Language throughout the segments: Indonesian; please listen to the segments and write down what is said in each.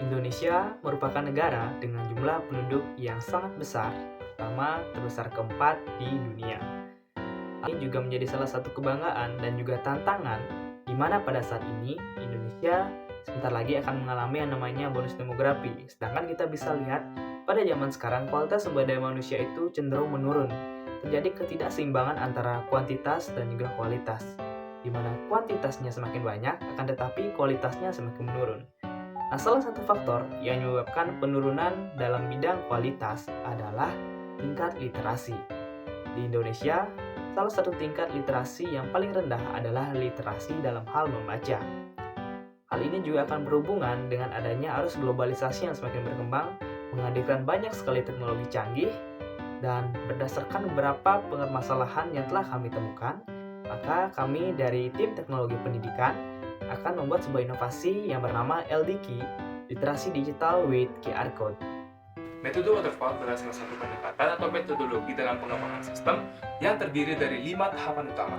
Indonesia merupakan negara dengan jumlah penduduk yang sangat besar, terutama terbesar keempat di dunia. Hal ini juga menjadi salah satu kebanggaan dan juga tantangan di mana pada saat ini Indonesia sebentar lagi akan mengalami yang namanya bonus demografi. Sedangkan kita bisa lihat pada zaman sekarang kualitas sumber daya manusia itu cenderung menurun. Terjadi ketidakseimbangan antara kuantitas dan juga kualitas, di mana kuantitasnya semakin banyak, akan tetapi kualitasnya semakin menurun. Nah, salah satu faktor yang menyebabkan penurunan dalam bidang kualitas adalah tingkat literasi. Di Indonesia, salah satu tingkat literasi yang paling rendah adalah literasi dalam hal membaca. Hal ini juga akan berhubungan dengan adanya arus globalisasi yang semakin berkembang, menghadirkan banyak sekali teknologi canggih, dan berdasarkan beberapa permasalahan yang telah kami temukan, maka kami dari tim teknologi pendidikan akan membuat sebuah inovasi yang bernama LDK, Literasi Digital with QR Code. Metode waterfall adalah salah satu pendekatan atau metodologi dalam pengembangan sistem yang terdiri dari 5 tahapan utama.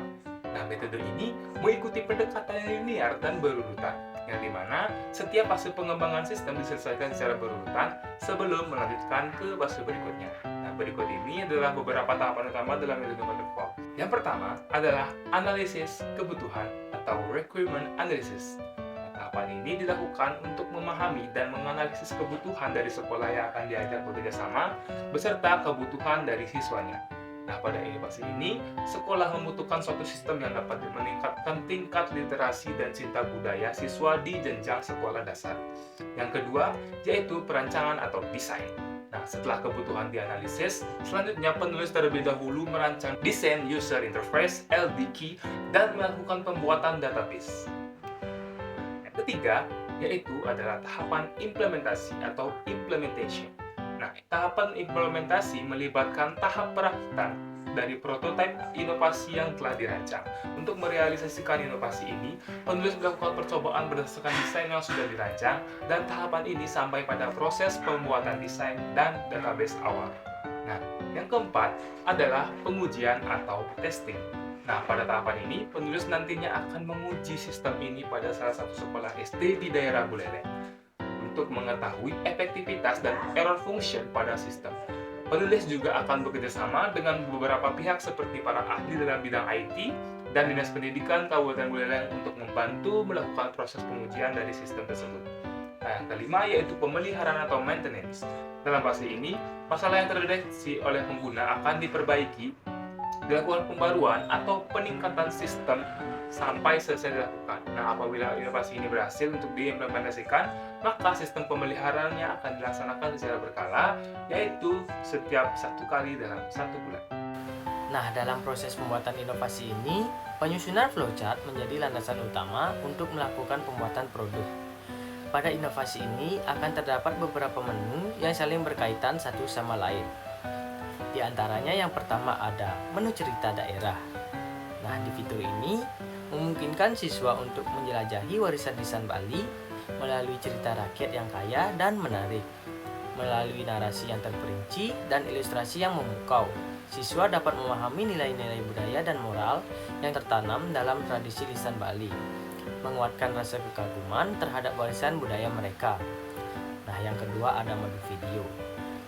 Nah, metode ini mengikuti pendekatan yang linear dan berurutan, yang dimana setiap fase pengembangan sistem diselesaikan secara berurutan sebelum melanjutkan ke fase berikutnya. Nah, berikut ini adalah beberapa tahapan utama dalam metode waterfall. Yang pertama adalah analisis kebutuhan atau requirement analysis. Tahapan ini dilakukan untuk memahami dan menganalisis kebutuhan dari sekolah yang akan diajak bekerja sama beserta kebutuhan dari siswanya. Nah, pada inovasi ini, sekolah membutuhkan suatu sistem yang dapat meningkatkan tingkat literasi dan cinta budaya siswa di jenjang sekolah dasar. Yang kedua, yaitu perancangan atau desain. Nah, setelah kebutuhan dianalisis, selanjutnya penulis terlebih dahulu merancang desain user interface (LDK) dan melakukan pembuatan database. Ketiga, yaitu adalah tahapan implementasi atau implementation. Nah, tahapan implementasi melibatkan tahap perakitan dari prototipe inovasi yang telah dirancang. Untuk merealisasikan inovasi ini, penulis melakukan percobaan berdasarkan desain yang sudah dirancang, dan tahapan ini sampai pada proses pembuatan desain dan database awal. Nah, yang keempat adalah pengujian atau testing. Nah, pada tahapan ini, penulis nantinya akan menguji sistem ini pada salah satu sekolah SD di daerah Buleleng untuk mengetahui efektivitas dan error function pada sistem. Penulis juga akan bekerja sama dengan beberapa pihak seperti para ahli dalam bidang IT dan Dinas Pendidikan Kabupaten Buleleng untuk membantu melakukan proses pengujian dari sistem tersebut. Nah, yang kelima yaitu pemeliharaan atau maintenance. Dalam fase ini, masalah yang terdeteksi oleh pengguna akan diperbaiki, dilakukan pembaruan atau peningkatan sistem sampai selesai dilakukan. Nah, apabila inovasi ini berhasil untuk diimplementasikan, maka sistem pemeliharaannya akan dilaksanakan secara berkala, yaitu setiap 1 kali dalam 1 bulan. Nah, dalam proses pembuatan inovasi ini, penyusunan flowchart menjadi landasan utama untuk melakukan pembuatan produk. Pada inovasi ini akan terdapat beberapa menu yang saling berkaitan satu sama lain. Di antaranya yang pertama ada menu cerita daerah. Nah, di fitur ini memungkinkan siswa untuk menjelajahi warisan lisan Bali melalui cerita rakyat yang kaya dan menarik. Melalui narasi yang terperinci dan ilustrasi yang memukau, siswa dapat memahami nilai-nilai budaya dan moral yang tertanam dalam tradisi lisan Bali, menguatkan rasa kekaguman terhadap warisan budaya mereka. Nah, yang kedua ada menu video.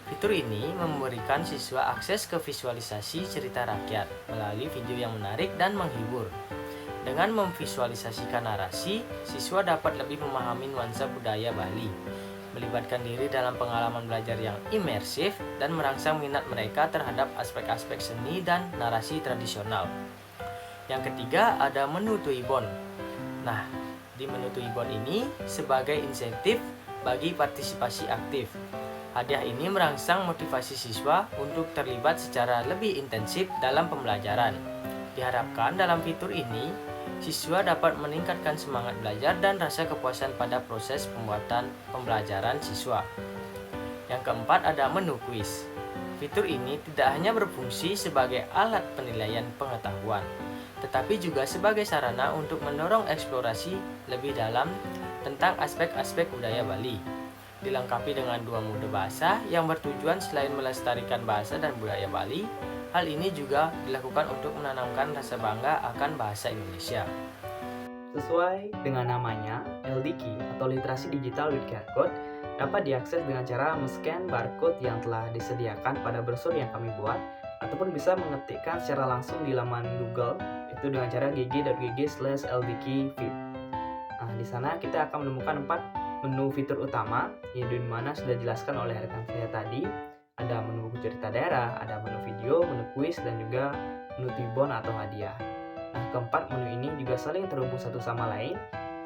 Fitur ini memberikan siswa akses ke visualisasi cerita rakyat melalui video yang menarik dan menghibur. Dengan memvisualisasikan narasi, siswa dapat lebih memahami nuansa budaya Bali, melibatkan diri dalam pengalaman belajar yang imersif, dan merangsang minat mereka terhadap aspek-aspek seni dan narasi tradisional. Yang ketiga ada menu Tuibon. Nah, di menu Tuibon ini sebagai insentif bagi partisipasi aktif. Hadiah ini merangsang motivasi siswa untuk terlibat secara lebih intensif dalam pembelajaran. Diharapkan dalam fitur ini, siswa dapat meningkatkan semangat belajar dan rasa kepuasan pada proses pembuatan pembelajaran siswa. Yang keempat ada menu kuis. Fitur ini tidak hanya berfungsi sebagai alat penilaian pengetahuan, tetapi juga sebagai sarana untuk mendorong eksplorasi lebih dalam tentang aspek-aspek budaya Bali. Dilengkapi dengan 2 mode bahasa yang bertujuan selain melestarikan bahasa dan budaya Bali, hal ini juga dilakukan untuk menanamkan rasa bangga akan bahasa Indonesia. Sesuai dengan namanya, LDK atau Literasi Digital with QR Code dapat diakses dengan cara men-scan barcode yang telah disediakan pada brosur yang kami buat, ataupun bisa mengetikkan secara langsung di laman Google, itu dengan cara gg.gg/ldkey-fit. Nah, di sana kita akan menemukan 4 menu fitur utama, yang di mana sudah dijelaskan oleh rekan saya tadi. Ada menu buku cerita daerah, ada menu video, menu kuis, dan juga menu tibon atau hadiah. Nah, keempat menu ini juga saling terhubung satu sama lain,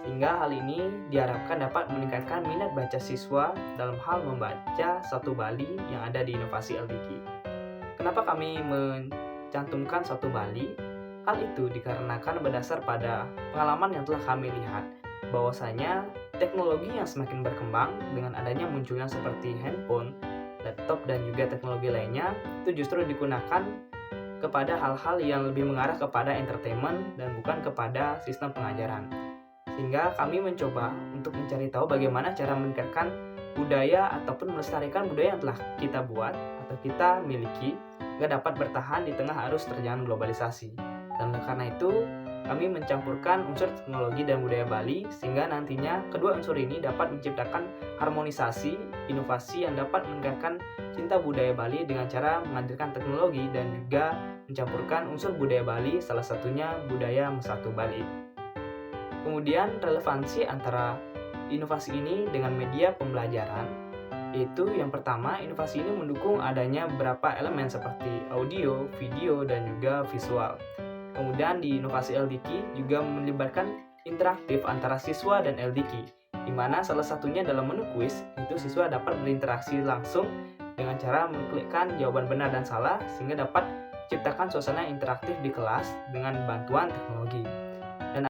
sehingga hal ini diharapkan dapat meningkatkan minat baca siswa dalam hal membaca satu Bali yang ada di Inovasi LDKey. Kenapa kami mencantumkan suatu Bali? Hal itu dikarenakan berdasar pada pengalaman yang telah kami lihat, bahwasanya teknologi yang semakin berkembang dengan adanya munculnya seperti handphone, laptop, dan juga teknologi lainnya, itu justru digunakan kepada hal-hal yang lebih mengarah kepada entertainment dan bukan kepada sistem pengajaran. Sehingga kami mencoba untuk mencari tahu bagaimana cara meningkatkan budaya ataupun melestarikan budaya yang telah kita buat atau kita miliki agar dapat bertahan di tengah arus terjangan globalisasi. Dan karena itu, kami mencampurkan unsur teknologi dan budaya Bali sehingga nantinya kedua unsur ini dapat menciptakan harmonisasi inovasi yang dapat meningkatkan cinta budaya Bali dengan cara menghadirkan teknologi dan juga mencampurkan unsur budaya Bali, salah satunya budaya Mesatu Bali. Kemudian relevansi antara inovasi ini dengan media pembelajaran, yaitu yang pertama, inovasi ini mendukung adanya beberapa elemen seperti audio, video, dan juga visual. Kemudian di Inovasi LDKey juga melibatkan interaktif antara siswa dan LDKey, di mana salah satunya dalam menu kuis, itu siswa dapat berinteraksi langsung dengan cara mengklikkan jawaban benar dan salah, sehingga dapat menciptakan suasana interaktif di kelas dengan bantuan teknologi.